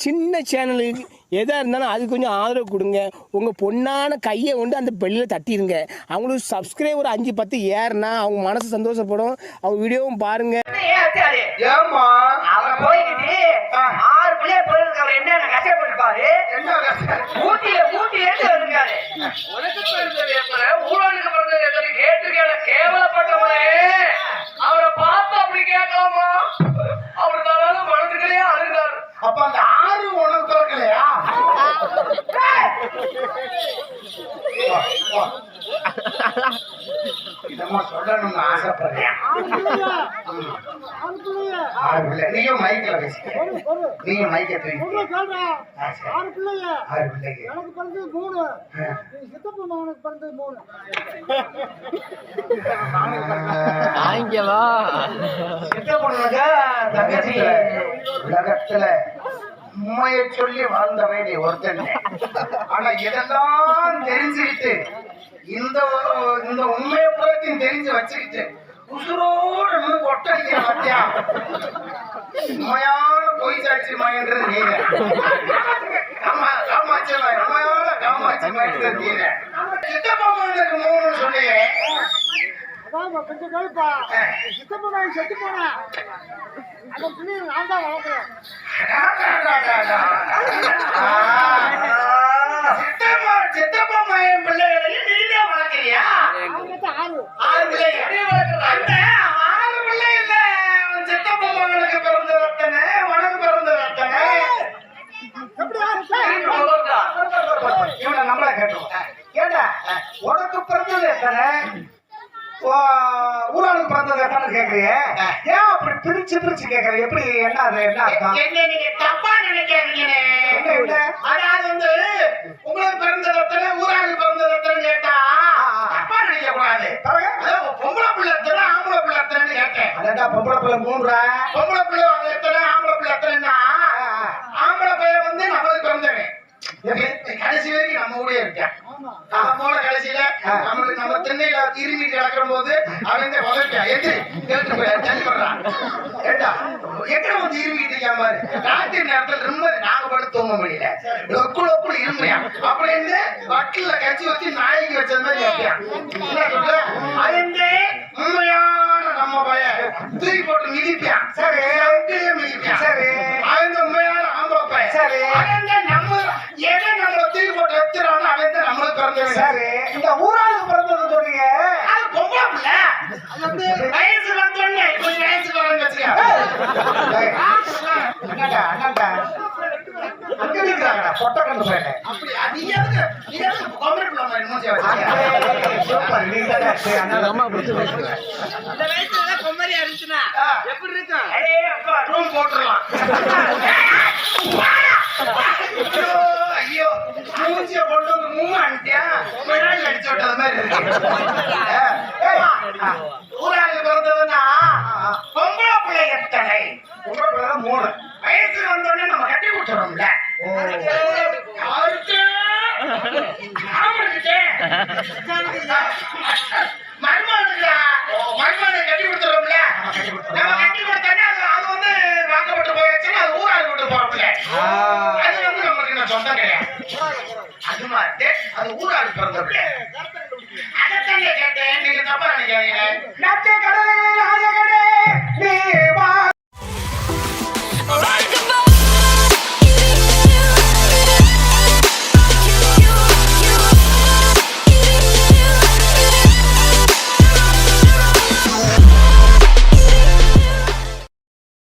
சின்ன சேனலுக்கு எதாக இருந்தாலும் அது கொஞ்சம் ஆதரவு கொடுங்க. உங்கள் பொண்ணான கையை கொண்டு அந்த பெல்லில் தட்டிடுங்க. அவங்களுக்கு சப்ஸ்கிரைபர் 5-10 ஏறுனா அவங்க மனசு சந்தோஷப்படும். அவங்க வீடியோவும் பாருங்க. ஏமா அவன் போய்கிட்டு 6 பிள்ளைய போயிருக்காரு. என்ன கஷ்டப்பட்டுப்பாரு. ஊட்டியிலேருந்து வருங்காரு. உனக்கு ஊழலுக்கு பிறந்தது கேட்டிருக்கேன். கேவலப்பட்டவனே அவரை பார்த்து அப்படி கேட்கலாமா? அவரு தராது மனசுக்களையே அழுகிறாரு. அப்ப அந்த 6 உனக்கு பிறக்கலையா? இதமா சொல்லணும்னு ஆசைப்படுறேன். நீயும் மைக்ல பேச, நீங்க மைக்க தூக்கி 6 பிள்ளைங்க. எனக்கு பிறந்தது 3, சித்தப்பா மகனுக்கு பிறந்தது 3. உலகத்துல உண்மையை சொல்லி வாழ்ந்தவை நீ ஒருத்தன். ஆனா இதெல்லாம் தெரிஞ்சுக்கிட்டு இந்த உண்மையை புறத்தையும் தெரிஞ்சு வச்சுக்கிட்டு உசுரோடு கொட்டடிக்கிற மத்தியா உண்மையான பொய் சாட்சி மாயன்றது நீங்க. காமாட்சி மாய் உண்மையான காமாட்சி மாயன்றது நீங்க. சித்தப்பா மகனுக்கு 3 சொன்னீங்க. கொஞ்சம் கேளுப்பா. சித்தப்பா மகன் செத்து போனேன். அந்த பிள்ளைய நான் தான் வளர்க்குறேன். சித்தப்பா மகன் பிள்ளைகளையும் நீங்க வளர்க்கிறியா? 6 பிள்ளைங்க. அந்த 6 பிள்ளை இல்ல, சித்தப்பா மகனுக்கு பிறந்தது எத்தனை, உனக்கு பிறந்தது எத்தனை? இவனை நம்மள கேட்டோம். ஏண்டா உனக்கு பிறந்தது எத்தனை, ஊராளுக்கு பிறந்தது எத்தனை கேக்குறீங்க? ஏன் அப்படி பிரிச்சு கேக்குற? எப்படி என்ன அது என்ன அர்த்தம்? என்ன நீங்க தப்பா நினைக்காதீங்க. அதாவது உங்களுக்கு பிறந்தது எத்தனை, ஊராளுக்கு பிறந்தது எத்தனை கேட்டா தப்பா நினைக்க கூடாது. பொம்பளை பிள்ளை எத்தனை, ஆம்பளை பிள்ளை எத்தனைன்னு கேட்டேன். அதான் பொம்பளை பிள்ளை 3, பொம்பளை பிள்ளை எத்தனை, ஆம்பளை பிள்ளை எத்தனைன்னா ஆம்பளை பையன் நம்மளுக்கு பிறந்தவன் கடைசி வரைக்கும் நம்ம கூட இருக்கேன். நம்மோட கடைசியில நம்ம தென்னையில இருமி கிடக்கிற போது அவன் தள்ளிப்படுறான். ஏண்டா எக்கட வந்து இருமிட்டு இருக்கா மாதிரி ராத்திரி நேரத்துல ரொம்ப நாங்க படுத்து தூங்க முடியல, ஒக்குள்ள இருமையா அப்படின்னு வட்டில கட்சி வச்சு நாய்க்கு வச்சது மாதிரி கேட்பியான். என்ன சொல்ற? அது உண்மையான நம்ம பையன் தூக்கி போட்டு மிதிப்பான். சரி மிதிப்பான். சரி அவன் உண்மையான ஆம்பளை பையன். சரி நம்ம எதை நம்ம தூக்கி போட்டு வச்சிடறான்னு அவன் தான் நம்மளுக்கு பிறந்தவன். சரி இந்த ஊராளுக்கு பிறந்தது சொல்றீங்க, அது பொம்பளை பிள்ளை. வயசு வந்தோடனே கொஞ்சம் வயசுக்கு வரன்னு வச்சுக்க. அண்ணாடா அங்க இருக்கிறாங்கடா பொட்டை கண்டு போயிட்டேன். அப்படி நீ எதுக்கு கவர்மெண்ட் பிள்ளை மாதிரி மூஞ்சி வச்சிருக்க? சூப்பர், நீ தானே அண்ணா இந்த வயசுல கொம்மரியா இருந்துச்சுன்னா எப்படி இருக்கும்? அப்பா ரூம் போட்டுடலாம். ஐயோ மூஞ்சிய போட்டு மூவான்ட்டியா அடிச்சு விட்டது மாதிரி இருக்கு. ஊராளுக்கு பிறந்ததுன்னா பொம்பளை பிள்ளை எத்தனை? பொம்பளை பிள்ளை 3. வயசுக்கு வந்தோடனே நம்ம கட்டி கொடுத்துறோம்ல. யாருக்கு? மருமகனை கட்டி கொடுத்துறோம்ல. நம்ம கட்டி கொடுத்தோன்னே அது வாக்கப்பட்டு போயாச்சுன்னா அது ஊராளுக்கு விட்டு போறோம்ல. அது நம்மளுக்கு நான் சொந்தம் கிடையாது. அது மாதிரி அது ஊராளுக்கு பிறந்த பிள்ளை. அதைத்தான் கேட்டேன். நீங்க தப்பா நினைக்காதீங்க.